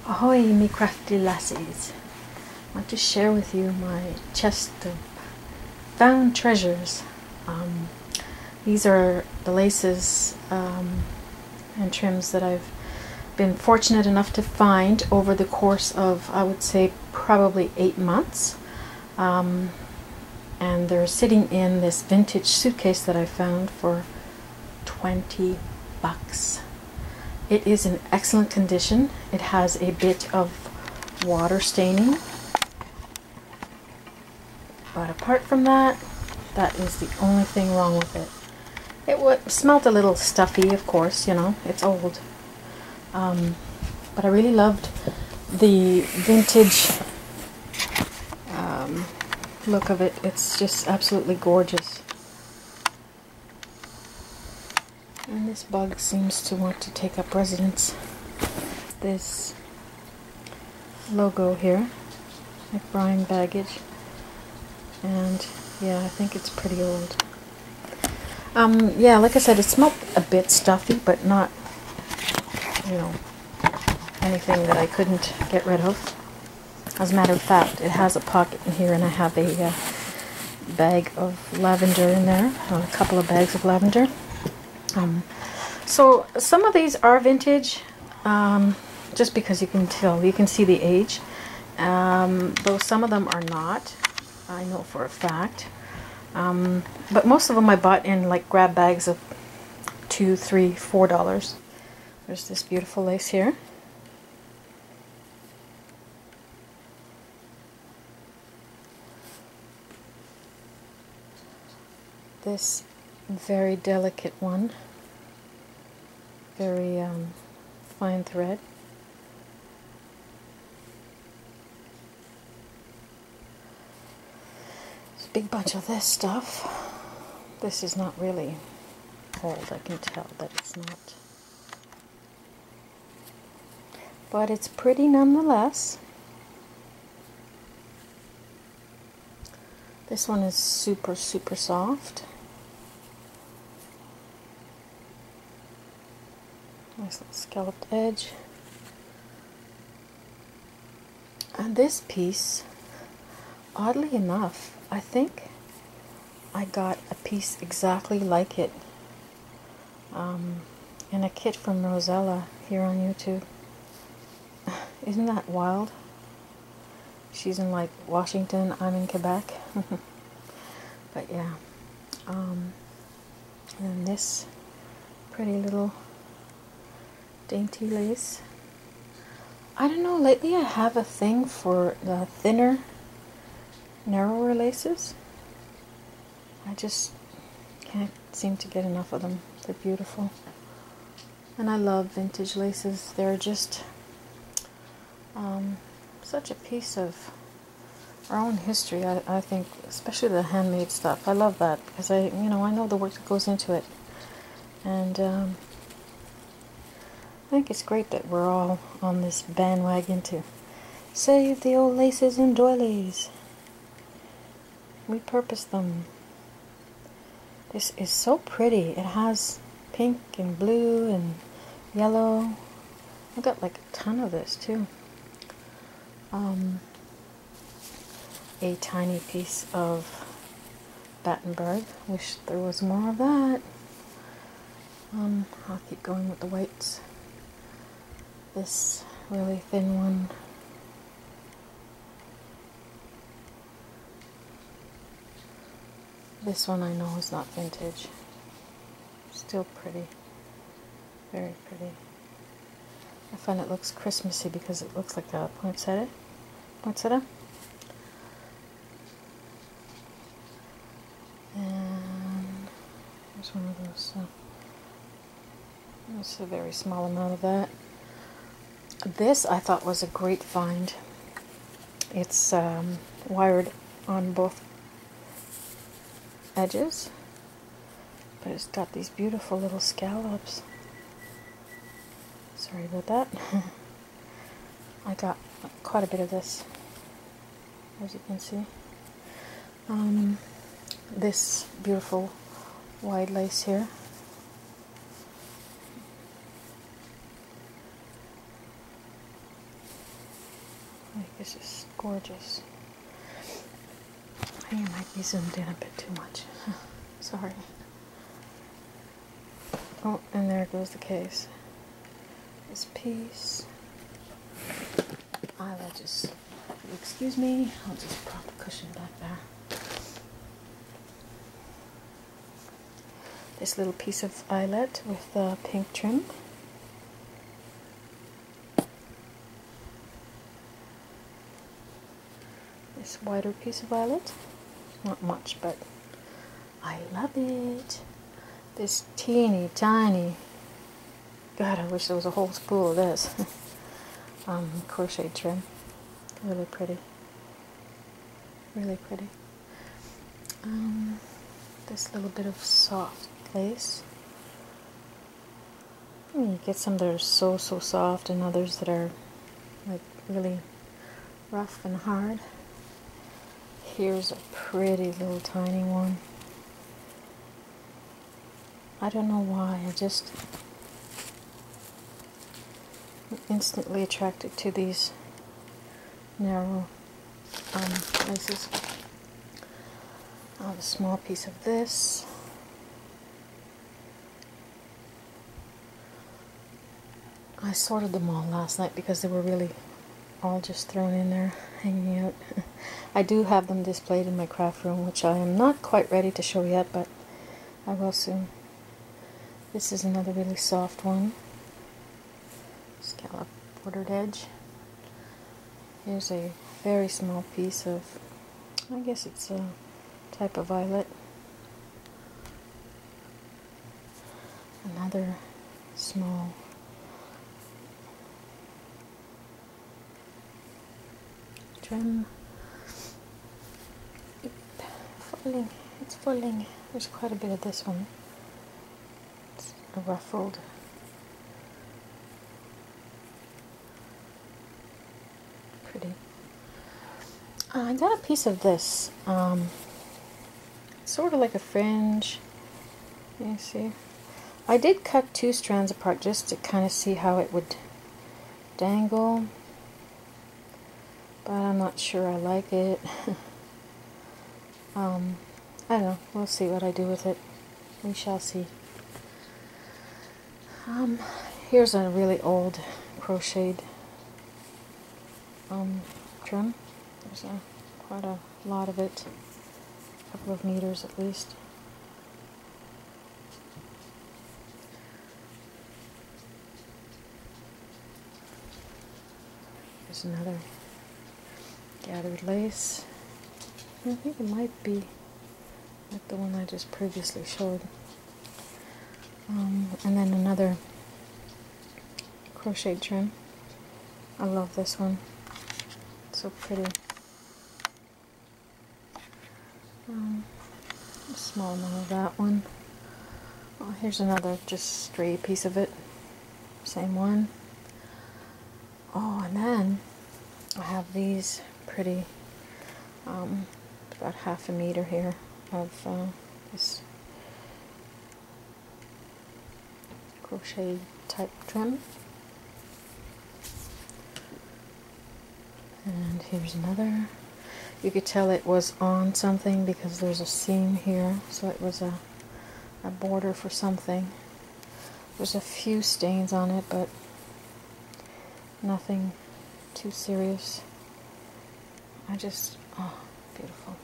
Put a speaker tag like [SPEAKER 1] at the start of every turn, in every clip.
[SPEAKER 1] Ahoy, me crafty lassies. I want to share with you my chest of found treasures. These are the laces and trims that I've been fortunate enough to find over the course of, I would say, probably 8 months. And they're sitting in this vintage suitcase that I found for 20 bucks. It is in excellent condition. It has a bit of water staining, but apart from that, that is the only thing wrong with it. It smelled a little stuffy, of course, you know, it's old. But I really loved the vintage look of it. It's just absolutely gorgeous. And this bug seems to want to take up residence. This logo here, like Brian Baggage, and yeah, I think it's pretty old. Yeah, like I said, it smelled a bit stuffy, but not, you know, anything that I couldn't get rid of. As a matter of fact, it has a pocket in here, and I have a bag of lavender in there, or a couple of bags of lavender. So some of these are vintage, just because you can tell, you can see the age, though some of them are not, I know for a fact. But most of them I bought in like grab bags of $2, $3, $4. There's this beautiful lace here. This very delicate one, very fine thread. There's a big bunch of this stuff. This is not really old, I can tell that it's not. But it's pretty nonetheless. This one is super, super soft. Nice little scalloped edge. And this piece, oddly enough, I think I got a piece exactly like it in a kit from Rosella here on YouTube. Isn't that wild? She's in like Washington, I'm in Quebec. But yeah. And this pretty little dainty lace. I don't know, lately I have a thing for the thinner, narrower laces. I just can't seem to get enough of them. They're beautiful. And I love vintage laces. They're just such a piece of our own history, I think, especially the handmade stuff. I love that because I know the work that goes into it. And I think it's great that we're all on this bandwagon to save the old laces and doilies. Repurpose them. This is so pretty. It has pink and blue and yellow. I've got like a ton of this too. A tiny piece of Battenberg. Wish there was more of that. I'll keep going with the whites. This really thin one. This one I know is not vintage. Still pretty. Very pretty. I find it looks Christmassy because it looks like a poinsettia. Poinsettia. And there's one of those. That's a very small amount of that. This I thought was a great find. It's wired on both edges, but it's got these beautiful little scallops. Sorry about that. I got quite a bit of this, as you can see. This beautiful wide lace here. gorgeous. I think it might be zoomed in a bit too much. Sorry. Oh, and there goes the case. This piece. I will just, excuse me, I'll just prop a cushion back there. This little piece of eyelet with the pink trim. This wider piece of eyelet. Not much, but I love it. This teeny tiny, God, I wish there was a whole spool of this. Crochet trim. Really pretty. Really pretty. This little bit of soft lace. You get some that are so soft and others that are like really rough and hard. Here's a pretty little tiny one. I don't know why, I just am instantly attracted to these narrow laces. I have a small piece of this. I sorted them all last night because they were really all just thrown in there, hanging out. I do have them displayed in my craft room, which I am not quite ready to show yet, but I will soon. This is another really soft one. Scallop bordered edge. Here's a very small piece of, I guess it's a type of violet. Another small trim. It's falling. There's quite a bit of this one. It's a ruffled. Pretty. I got a piece of this. Sort of like a fringe. You see? I did cut 2 strands apart just to kind of see how it would dangle. But I'm not sure I like it. I don't know. We'll see what I do with it. We shall see. Here's a really old crocheted trim. There's quite a lot of it. A couple of meters at least. There's another gathered lace. I think it might be like the one I just previously showed. And then another crochet trim. I love this one. It's so pretty. A small amount of that one. Oh, here's another just stray piece of it. Same one. Oh, and then I have these pretty, about ½ meter here of this crochet type trim. And here's another. You could tell it was on something because there's a seam here, so it was a border for something. There's a few stains on it, but nothing too serious. Oh, beautiful.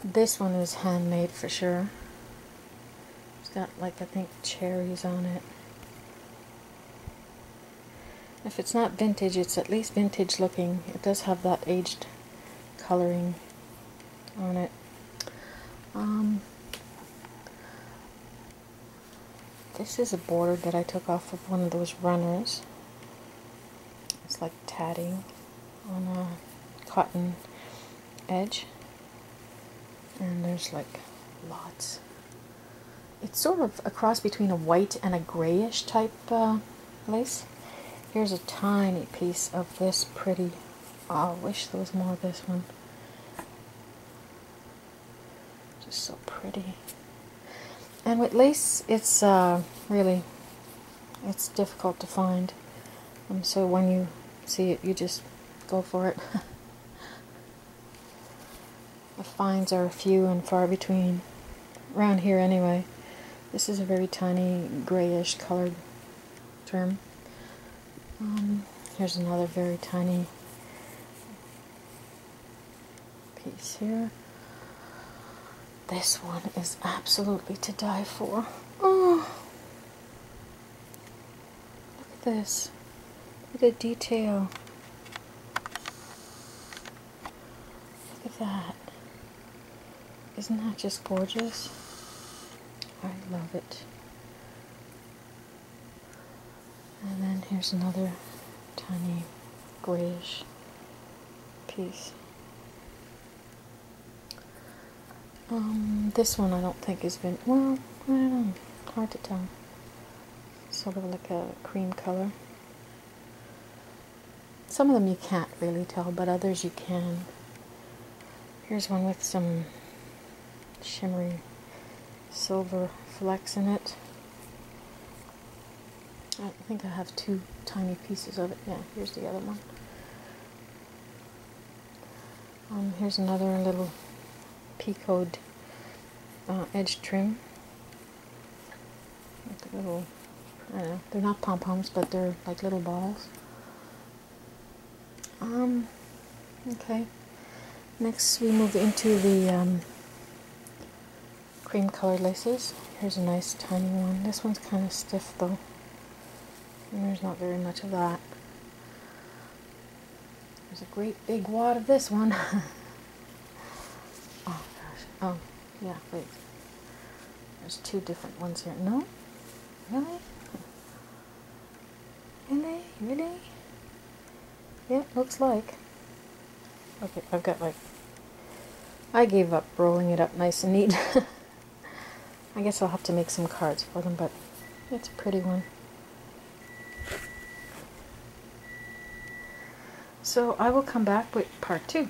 [SPEAKER 1] This one is handmade for sure. It's got, like, I think cherries on it. If it's not vintage, it's at least vintage looking. It does have that aged coloring on it. This is a border that I took off of one of those runners. It's like tatting on a cotton edge. And there's like lots. It's sort of a cross between a white and a grayish type lace. Here's a tiny piece of this pretty. Oh, I wish there was more of this one. Just so pretty. And with lace, it's really, it's difficult to find. So when you see it, you just go for it. The finds are few and far between, around here anyway. This is a very tiny grayish colored trim. Here's another very tiny piece here. This one is absolutely to die for. Oh, look at this. Look at the detail. Look at that. Isn't that just gorgeous? I love it. And then here's another tiny grayish piece. This one I don't think has been, well, I don't know, hard to tell. Sort of like a cream color. Some of them you can't really tell, but others you can. Here's one with some shimmery silver flecks in it. I think I have two tiny pieces of it. Yeah, here's the other one. Here's another little picoed edge trim. Like little, I don't know, they're not pom-poms, but they're like little balls. Okay. Next we move into the cream colored laces. Here's a nice tiny one. This one's kind of stiff though. And there's not very much of that. There's a great big wad of this one. Oh gosh. Oh, yeah, wait. There's two different ones here. No? Really? Really? Really? Yeah, looks like. Okay, I've got like... I gave up rolling it up nice and neat. I guess I'll have to make some cards for them, but it's a pretty one. So I will come back with part 2.